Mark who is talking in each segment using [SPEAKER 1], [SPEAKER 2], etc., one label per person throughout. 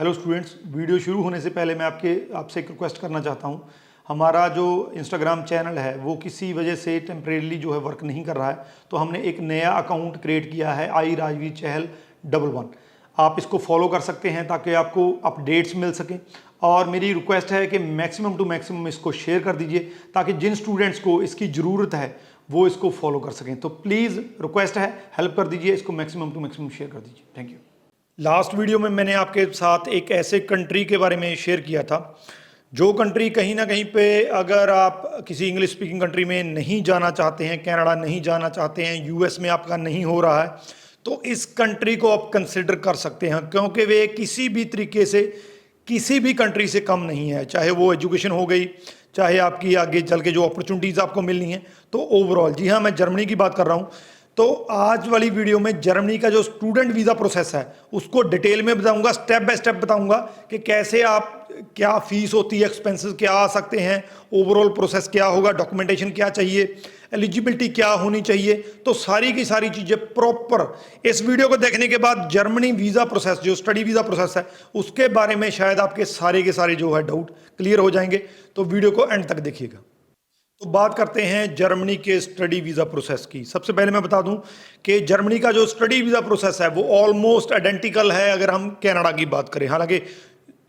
[SPEAKER 1] Hello students, video शुरू होने से पहले मैं आपसे एक रिक्वेस्ट करना चाहता हूँ। हमारा जो इंस्टाग्राम चैनल है वो किसी वजह से टेम्परेली जो है वर्क नहीं कर रहा है, तो हमने एक नया अकाउंट क्रिएट किया है iRajveer-Chahal11। आप इसको फॉलो कर सकते हैं ताकि आपको अपडेट्स मिल सकें। और मेरी रिक्वेस्ट है कि मैक्सिमम टू मैक्सिमम इसको शेयर कर दीजिए ताकि जिन स्टूडेंट्स को इसकी ज़रूरत है वो इसको फॉलो कर सकें। तो प्लीज़ रिक्वेस्ट है, हेल्प कर दीजिए, इसको मैक्सिमम टू मैक्सिमम शेयर कर दीजिए। Thank you. लास्ट वीडियो में मैंने आपके साथ एक ऐसे कंट्री के बारे में शेयर किया था जो कंट्री कहीं ना कहीं पे, अगर आप किसी इंग्लिश स्पीकिंग कंट्री में नहीं जाना चाहते हैं, कनाडा नहीं जाना चाहते हैं, यूएस में आपका नहीं हो रहा है, तो इस कंट्री को आप कंसिडर कर सकते हैं क्योंकि वे किसी भी तरीके से किसी भी कंट्री से कम नहीं है। चाहे वो एजुकेशन हो गई, चाहे आपकी आगे चल के जो अपॉर्चुनिटीज़ आपको मिलनी है, तो ओवरऑल। जी हाँ, मैं जर्मनी की बात कर रहा हूँ। तो आज वाली वीडियो में जर्मनी का जो स्टूडेंट वीज़ा प्रोसेस है उसको डिटेल में बताऊंगा, स्टेप बाय स्टेप बताऊंगा कि कैसे आप, क्या फीस होती है, एक्सपेंसेस क्या आ सकते हैं, ओवरऑल प्रोसेस क्या होगा, डॉक्यूमेंटेशन क्या चाहिए, एलिजिबिलिटी क्या होनी चाहिए। तो सारी की सारी चीज़ें प्रॉपर इस वीडियो को देखने के बाद जर्मनी वीज़ा प्रोसेस, जो स्टडी वीज़ा प्रोसेस है, उसके बारे में शायद आपके सारे के सारे जो है डाउट क्लियर हो जाएंगे। तो वीडियो को एंड तक देखिएगा। तो बात करते हैं जर्मनी के स्टडी वीज़ा प्रोसेस की। सबसे पहले मैं बता दूं कि जर्मनी का जो स्टडी वीज़ा प्रोसेस है वो ऑलमोस्ट आइडेंटिकल है अगर हम कनाडा की बात करें। हालांकि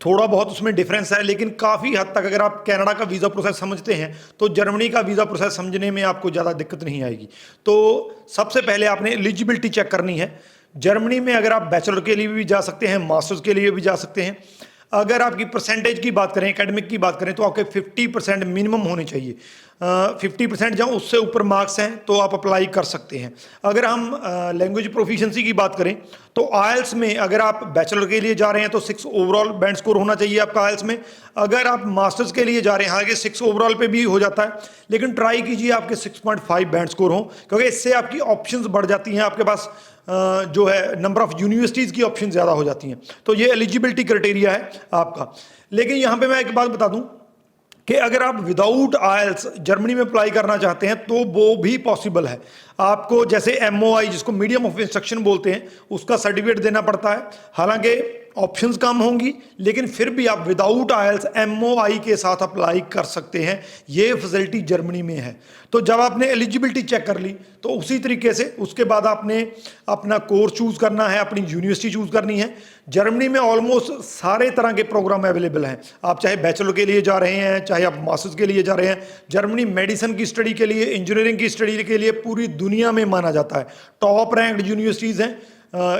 [SPEAKER 1] थोड़ा बहुत उसमें डिफरेंस है, लेकिन काफ़ी हद तक अगर आप कनाडा का वीज़ा प्रोसेस समझते हैं तो जर्मनी का वीज़ा प्रोसेस समझने में आपको ज़्यादा दिक्कत नहीं आएगी। तो सबसे पहले आपने एलिजिबिलिटी चेक करनी है। जर्मनी में अगर आप बैचलर के लिए भी जा सकते हैं, मास्टर्स के लिए भी जा सकते हैं। अगर आपकी परसेंटेज की बात करें, एकेडमिक की बात करें, तो आपके 50% मिनिमम होने चाहिए। 50% जहाँ उससे ऊपर मार्क्स हैं तो आप अप्लाई कर सकते हैं। अगर हम लैंग्वेज प्रोफिशिएंसी की बात करें तो आयल्स में अगर आप बैचलर के लिए जा रहे हैं तो 6 ओवरऑल बैंड स्कोर होना चाहिए आपका आयल्स में। अगर आप मास्टर्स के लिए जा रहे हैं, हालांकि 6 ओवरऑल पे भी हो जाता है, लेकिन ट्राई कीजिए आपके 6.5 बैंड स्कोर हो, क्योंकि इससे आपकी ऑप्शंस बढ़ जाती हैं, आपके पास जो है नंबर ऑफ यूनिवर्सिटीज़ की ऑप्शन ज़्यादा हो जाती हैं। तो ये एलिजिबिलिटी क्राइटेरिया है आपका। लेकिन यहाँ पे मैं एक बात बता दूं कि अगर आप विदाउट आयल्स जर्मनी में अप्लाई करना चाहते हैं तो वो भी पॉसिबल है। आपको जैसे MOI, जिसको मीडियम ऑफ इंस्ट्रक्शन बोलते हैं, उसका सर्टिफिकेट देना पड़ता है। हालांकि ऑप्शंस कम होंगी, लेकिन फिर भी आप विदाउट आयल्स MOI के साथ अप्लाई कर सकते हैं। ये फैसिलिटी जर्मनी में है। तो जब आपने एलिजिबिलिटी चेक कर ली तो उसी तरीके से उसके बाद आपने अपना कोर्स चूज़ करना है, अपनी यूनिवर्सिटी चूज़ करनी है। जर्मनी में ऑलमोस्ट सारे तरह के प्रोग्राम अवेलेबल हैं। आप चाहे बैचलर के लिए जा रहे हैं, चाहे आप मास्टर्स के लिए जा रहे हैं। जर्मनी मेडिसिन की स्टडी के लिए, इंजीनियरिंग की स्टडी के लिए पूरी दुनिया में माना जाता है। टॉप रैंक्ड यूनिवर्सिटीज़ हैं।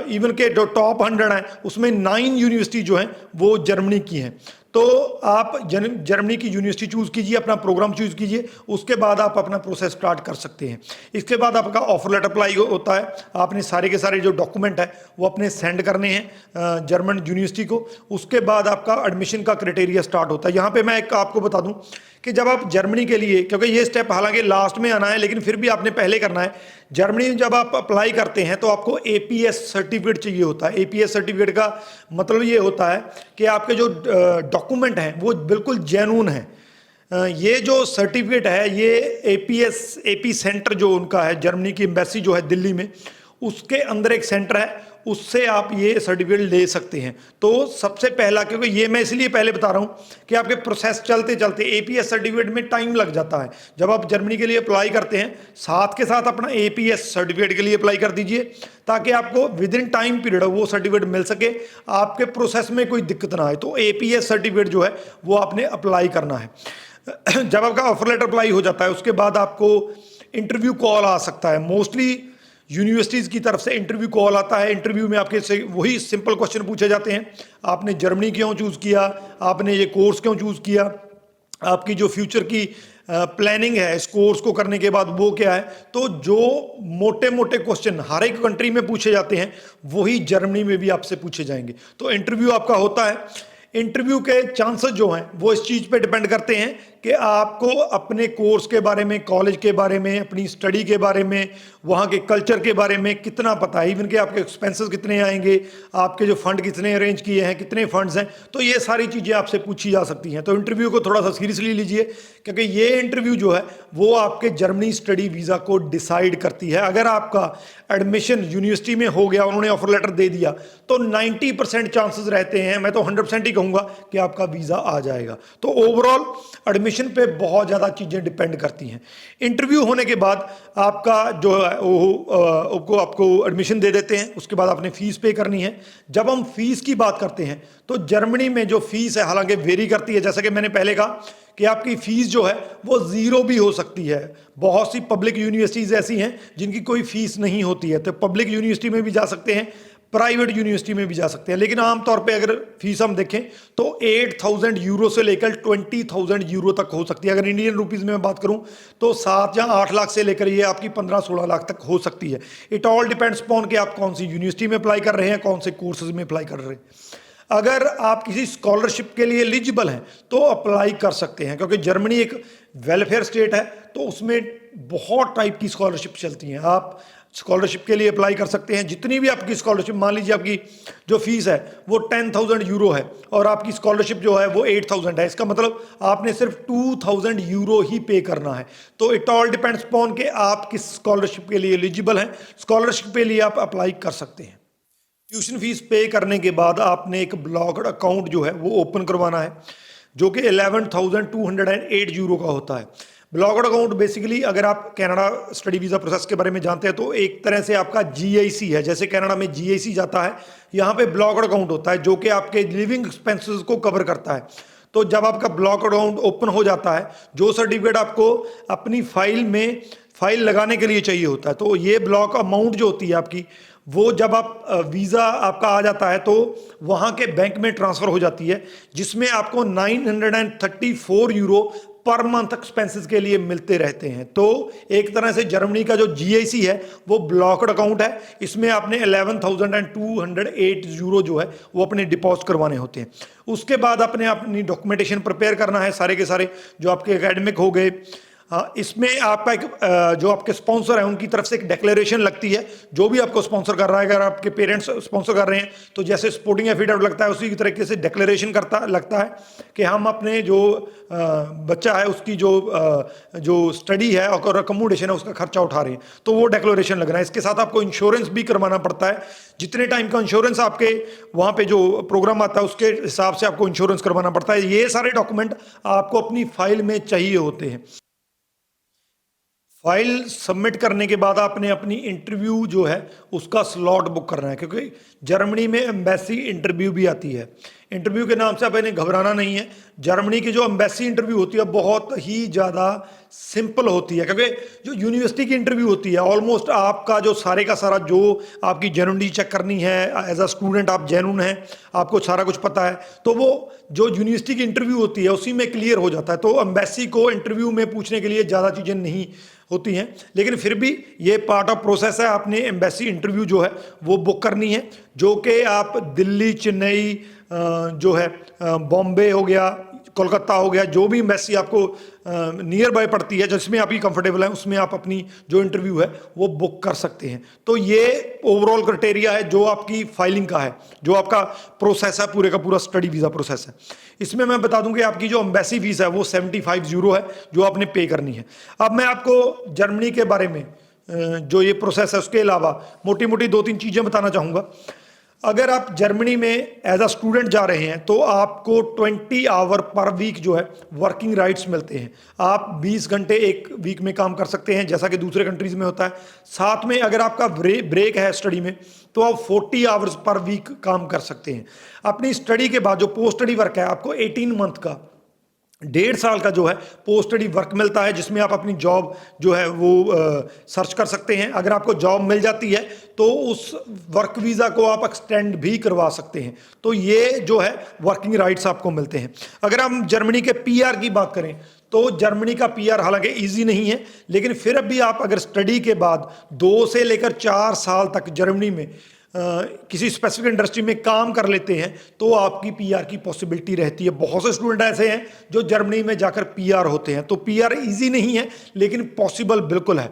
[SPEAKER 1] इवन के जो टॉप 100 हैं उसमें 9 यूनिवर्सिटी जो हैं वो जर्मनी की हैं। तो आप जर्मनी की यूनिवर्सिटी चूज़ कीजिए, अपना प्रोग्राम चूज़ कीजिए, उसके बाद आप अपना प्रोसेस स्टार्ट कर सकते हैं। इसके बाद आपका ऑफर लेटर अप्लाई होता है। आपने सारे के सारे जो डॉक्यूमेंट है वो अपने सेंड करने हैं जर्मन यूनिवर्सिटी को। उसके बाद आपका एडमिशन का क्राइटेरिया स्टार्ट होता है। यहाँ पे मैं एक आपको बता दूं कि जब आप जर्मनी के लिए, क्योंकि ये स्टेप हालांकि लास्ट में आना है लेकिन फिर भी आपने पहले करना है। जर्मनी में जब आप अप्लाई करते हैं तो आपको APS सर्टिफिकेट चाहिए होता है। APS सर्टिफिकेट का मतलब ये होता है कि आपके जो डॉक्यूमेंट हैं वो बिल्कुल जेन्युइन है। ये जो सर्टिफिकेट है ये AP सेंटर जो उनका है, जर्मनी की एम्बेसी जो है दिल्ली में, उसके अंदर एक सेंटर है, उससे आप ये सर्टिफिकेट ले सकते हैं। तो सबसे पहला, क्योंकि ये मैं इसलिए पहले बता रहा हूँ कि आपके प्रोसेस चलते चलते APS सर्टिफिकेट में टाइम लग जाता है। जब आप जर्मनी के लिए अप्लाई करते हैं साथ के साथ अपना APS सर्टिफिकेट के लिए अप्लाई कर दीजिए ताकि आपको विद इन टाइम पीरियड वो सर्टिफिकेट मिल सके, आपके प्रोसेस में कोई दिक्कत ना आए। तो APS सर्टिफिकेट जो है वो आपने अप्लाई करना है। जब आपका ऑफर लेटर अप्लाई हो जाता है उसके बाद आपको इंटरव्यू कॉल आ सकता है। मोस्टली यूनिवर्सिटीज़ की तरफ से इंटरव्यू कॉल आता है। इंटरव्यू में आपके से वही सिंपल क्वेश्चन पूछे जाते हैं। आपने जर्मनी क्यों चूज़ किया, आपने ये कोर्स क्यों चूज़ किया, आपकी जो फ्यूचर की प्लानिंग है इस कोर्स को करने के बाद वो क्या है। तो जो मोटे मोटे क्वेश्चन हर एक कंट्री में पूछे जाते हैं वही जर्मनी में भी आपसे पूछे जाएंगे। तो इंटरव्यू आपका होता है। इंटरव्यू के चांसेस जो हैं वो इस चीज़ पे डिपेंड करते हैं कि आपको अपने कोर्स के बारे में, कॉलेज के बारे में, अपनी स्टडी के बारे में, वहाँ के कल्चर के बारे में कितना पता है, इवन कि आपके एक्सपेंसेस कितने आएंगे, आपके जो फंड कितने अरेंज किए हैं, कितने फंड्स हैं, तो ये सारी चीज़ें आपसे पूछी जा सकती हैं। तो इंटरव्यू को थोड़ा सा सीरियसली लीजिए, क्योंकि ये इंटरव्यू जो है वो आपके जर्मनी स्टडी वीज़ा को डिसाइड करती है। अगर आपका एडमिशन यूनिवर्सिटी में हो गया, उन्होंने ऑफर लेटर दे दिया, तो 90% चांसेस रहते हैं, मैं तो 100% ही कहूँगा कि आपका वीज़ा आ जाएगा। तो ओवरऑल एडमिशन पे बहुत ज़्यादा चीज़ें डिपेंड करती हैं। इंटरव्यू होने के बाद आपका जो है वो आपको एडमिशन दे देते हैं, उसके बाद आपने फ़ीस पे करनी है। जब हम फीस की बात करते हैं तो जर्मनी में जो फीस है हालांकि वेरी करती है, जैसा कि मैंने पहले कहा कि आपकी फीस जो है वो ज़ीरो भी हो सकती है। बहुत सी पब्लिक यूनिवर्सिटीज़ ऐसी हैं जिनकी कोई फीस नहीं होती है, तो पब्लिक यूनिवर्सिटी में भी जा सकते हैं, प्राइवेट यूनिवर्सिटी में भी जा सकते हैं। लेकिन आमतौर पे अगर फीस हम देखें तो 8,000 यूरो से लेकर 20,000 यूरो तक हो सकती है। अगर इंडियन रुपीज़ में मैं बात करूं तो 7 या 8 लाख से लेकर ये आपकी 15-16 लाख तक हो सकती है। इट ऑल डिपेंड्स अपॉन कि आप कौन सी यूनिवर्सिटी में अप्लाई कर रहे हैं, कौन से कोर्सेज में अप्लाई कर रहे हैं। अगर आप किसी स्कॉलरशिप के लिए एलिजिबल हैं तो अप्लाई कर सकते हैं, क्योंकि जर्मनी एक वेलफेयर स्टेट है, तो उसमें बहुत टाइप की स्कॉलरशिप चलती हैं। आप स्कॉलरशिप के लिए अप्लाई कर सकते हैं। जितनी भी आपकी स्कॉलरशिप, मान लीजिए आपकी जो फीस है वो 10,000 यूरो है और आपकी स्कॉलरशिप जो है वो 8,000 है, इसका मतलब आपने सिर्फ 2,000 यूरो ही पे करना है। तो इट ऑल डिपेंड्स अपॉन कि आप किस स्कॉलरशिप के लिए एलिजिबल हैं। स्कॉलरशिप के लिए आप अप्लाई कर सकते हैं। ट्यूशन फीस पे करने के बाद आपने एक ब्लॉक्ड अकाउंट जो है वो ओपन करवाना है, जो कि 11,208 यूरो का होता है। ब्लॉक्ड अकाउंट बेसिकली, अगर आप कनाडा स्टडी वीज़ा प्रोसेस के बारे में जानते हैं तो एक तरह से आपका जीआईसी है। जैसे कनाडा में जीआईसी जाता है, यहाँ पे ब्लॉक्ड अकाउंट होता है जो कि आपके लिविंग एक्सपेंसेस को कवर करता है। तो जब आपका ब्लॉक अकाउंट ओपन हो जाता है, जो सर्टिफिकेट आपको अपनी फाइल लगाने के लिए चाहिए होता है, तो ये ब्लॉक अमाउंट जो होती है आपकी, वो जब आप वीज़ा आपका आ जाता है तो वहाँ के बैंक में ट्रांसफ़र हो जाती है, जिसमें आपको 934 यूरो पर मंथ एक्सपेंसेस के लिए मिलते रहते हैं। तो एक तरह से जर्मनी का जो जीआईसी है वो ब्लॉक्ड अकाउंट है। इसमें आपने 11,208 यूरो जो है वो अपने डिपॉजिट करवाने होते हैं। उसके बाद अपने अपनी डॉक्यूमेंटेशन प्रिपेयर करना है, सारे के सारे जो आपके एकेडमिक हो गए। इसमें आपका एक जो आपके स्पॉन्सर है उनकी तरफ से एक डिक्लेरेशन लगती है, जो भी आपको स्पॉन्सर कर रहा है। अगर आपके पेरेंट्स स्पॉन्सर कर रहे हैं तो जैसे सपोर्टिंग एफिडेविट लगता है, उसी की तरीके से डिक्लेरेशन लगता है कि हम अपने जो बच्चा है उसकी जो स्टडी है और अकोमोडेशन है उसका खर्चा उठा रहे हैं, तो वो डिक्लेरेशन लगना है। इसके साथ आपको इंश्योरेंस भी करवाना पड़ता है। जितने टाइम का इंश्योरेंस आपके वहाँ पे जो प्रोग्राम आता है उसके हिसाब से आपको इंश्योरेंस करवाना पड़ता है। ये सारे डॉक्यूमेंट आपको अपनी फाइल में चाहिए होते हैं। फाइल सबमिट करने के बाद आपने अपनी इंटरव्यू जो है उसका स्लॉट बुक करना है, क्योंकि जर्मनी में एम्बेसी इंटरव्यू भी आती है। इंटरव्यू के नाम से आप इन्हें घबराना नहीं है। जर्मनी की जो एम्बेसी इंटरव्यू होती है बहुत ही ज़्यादा सिंपल होती है, क्योंकि जो यूनिवर्सिटी की इंटरव्यू होती है ऑलमोस्ट आपका जो सारे का सारा जो आपकी जेनुइनिटी चेक करनी है, एज अ स्टूडेंट आप जेन्युइन हैं, आपको सारा कुछ पता है, तो वो जो यूनिवर्सिटी की इंटरव्यू होती है उसी में क्लियर हो जाता है। तो एम्बेसी को इंटरव्यू में पूछने के लिए ज़्यादा चीज़ें नहीं होती हैं, लेकिन फिर भी ये पार्ट ऑफ प्रोसेस है। आपने एम्बेसी इंटरव्यू जो है वो बुक करनी है, जो कि आप दिल्ली, चेन्नई, जो है बॉम्बे हो गया, कोलकाता हो गया, जो भी एम्बेसी आपको नियर बाय पड़ती है, जिसमें आपकी कंफर्टेबल है, उसमें आप अपनी जो इंटरव्यू है वो बुक कर सकते हैं। तो ये ओवरऑल क्राइटेरिया है जो आपकी फाइलिंग का है, जो आपका प्रोसेस है, पूरे का पूरा स्टडी वीज़ा प्रोसेस है। इसमें मैं बता दूं कि आपकी जो एम्बेसी फीस है वो 75 यूरो है जो आपने पे करनी है। अब मैं आपको जर्मनी के बारे में जो ये प्रोसेस है उसके अलावा मोटी मोटी 2-3 चीज़ें बताना चाहूँगा। अगर आप जर्मनी में एज अ स्टूडेंट जा रहे हैं तो आपको 20 आवर पर वीक जो है वर्किंग राइट्स मिलते हैं। आप 20 घंटे एक वीक में काम कर सकते हैं, जैसा कि दूसरे कंट्रीज़ में होता है। साथ में अगर आपका ब्रेक है स्टडी में तो आप 40 आवर्स पर वीक काम कर सकते हैं। अपनी स्टडी के बाद जो पोस्ट स्टडी वर्क है आपको 18 मंथ का, 1.5 साल का जो है पोस्ट स्टडी वर्क मिलता है, जिसमें आप अपनी जॉब जो है वो सर्च कर सकते हैं। अगर आपको जॉब मिल जाती है तो उस वर्क वीज़ा को आप एक्सटेंड भी करवा सकते हैं। तो ये जो है वर्किंग राइट्स आपको मिलते हैं। अगर हम जर्मनी के पीआर की बात करें तो जर्मनी का पीआर हालांकि इजी नहीं है, लेकिन फिर भी आप अगर स्टडी के बाद 2 से लेकर 4 साल तक जर्मनी में किसी स्पेसिफिक इंडस्ट्री में काम कर लेते हैं तो आपकी पीआर की पॉसिबिलिटी रहती है। बहुत से स्टूडेंट ऐसे हैं जो जर्मनी में जाकर पीआर होते हैं। तो पीआर इजी नहीं है, लेकिन पॉसिबल बिल्कुल है।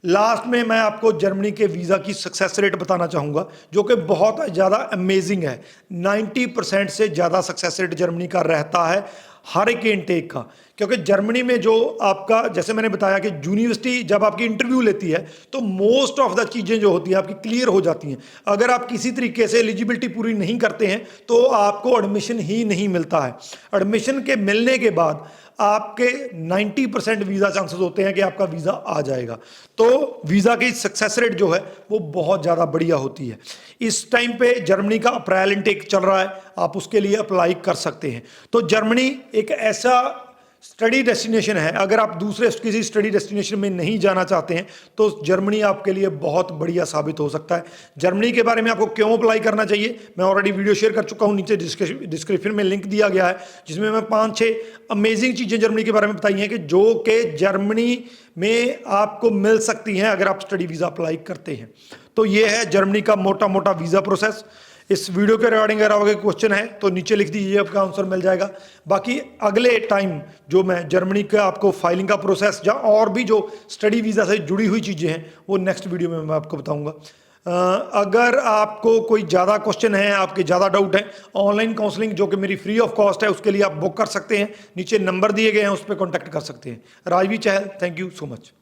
[SPEAKER 1] लास्ट में मैं आपको जर्मनी के वीज़ा की सक्सेस रेट बताना चाहूँगा, जो कि बहुत ज़्यादा अमेजिंग है। 90% से ज़्यादा सक्सेस रेट जर्मनी का रहता है हर एक इनटेक का, क्योंकि जर्मनी में जो आपका, जैसे मैंने बताया कि यूनिवर्सिटी जब आपकी इंटरव्यू लेती है तो मोस्ट ऑफ द चीज़ें जो होती हैं आपकी क्लियर हो जाती हैं। अगर आप किसी तरीके से एलिजिबिलिटी पूरी नहीं करते हैं तो आपको एडमिशन ही नहीं मिलता है। एडमिशन के मिलने के बाद आपके 90% वीज़ा चांसेस होते हैं कि आपका वीज़ा आ जाएगा। तो वीज़ा की सक्सेस रेट जो है वो बहुत ज़्यादा बढ़िया होती है। इस टाइम पे जर्मनी का अप्रैल इनटेक चल रहा है, आप उसके लिए अप्लाई कर सकते हैं। तो जर्मनी एक ऐसा स्टडी डेस्टिनेशन है, अगर आप दूसरे किसी स्टडी डेस्टिनेशन में नहीं जाना चाहते हैं तो जर्मनी आपके लिए बहुत बढ़िया साबित हो सकता है। जर्मनी के बारे में आपको क्यों अप्लाई करना चाहिए, मैं ऑलरेडी वीडियो शेयर कर चुका हूं, नीचे डिस्क्रिप्शन में लिंक दिया गया है, जिसमें मैं 5-6 अमेजिंग चीज़ें जर्मनी के बारे में बताई हैं कि जो कि जर्मनी में आपको मिल सकती हैं अगर आप स्टडी वीज़ा अप्लाई करते हैं। तो ये है जर्मनी का मोटा मोटा वीज़ा प्रोसेस। इस वीडियो के रिगार्डिंग अगर आपके क्वेश्चन है तो नीचे लिख दीजिए, आपका आंसर मिल जाएगा। बाकी अगले टाइम जो मैं जर्मनी का आपको फाइलिंग का प्रोसेस या और भी जो स्टडी वीज़ा से जुड़ी हुई चीज़ें हैं वो नेक्स्ट वीडियो में मैं आपको बताऊंगा। अगर आपको कोई ज़्यादा क्वेश्चन है, आपके ज़्यादा डाउट है, ऑनलाइन काउंसलिंग जो कि मेरी फ्री ऑफ कॉस्ट है उसके लिए आप बुक कर सकते हैं, नीचे नंबर दिए गए हैं उस पर कॉन्टैक्ट कर सकते हैं। राजवी चहल, थैंक यू सो मच।